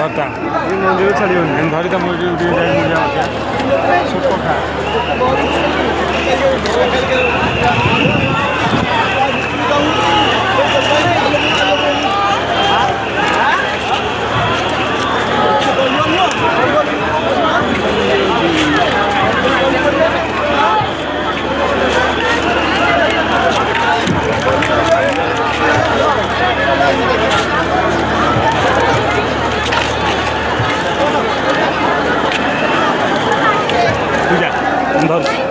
ଧରତା ଏ ମଞ୍ଜିରୁ ଛାଡ଼ିବନି ଧରିତା ମଞ୍ଜି ଟିକେ ଯାଇ ଛୋଟ ଖା ধর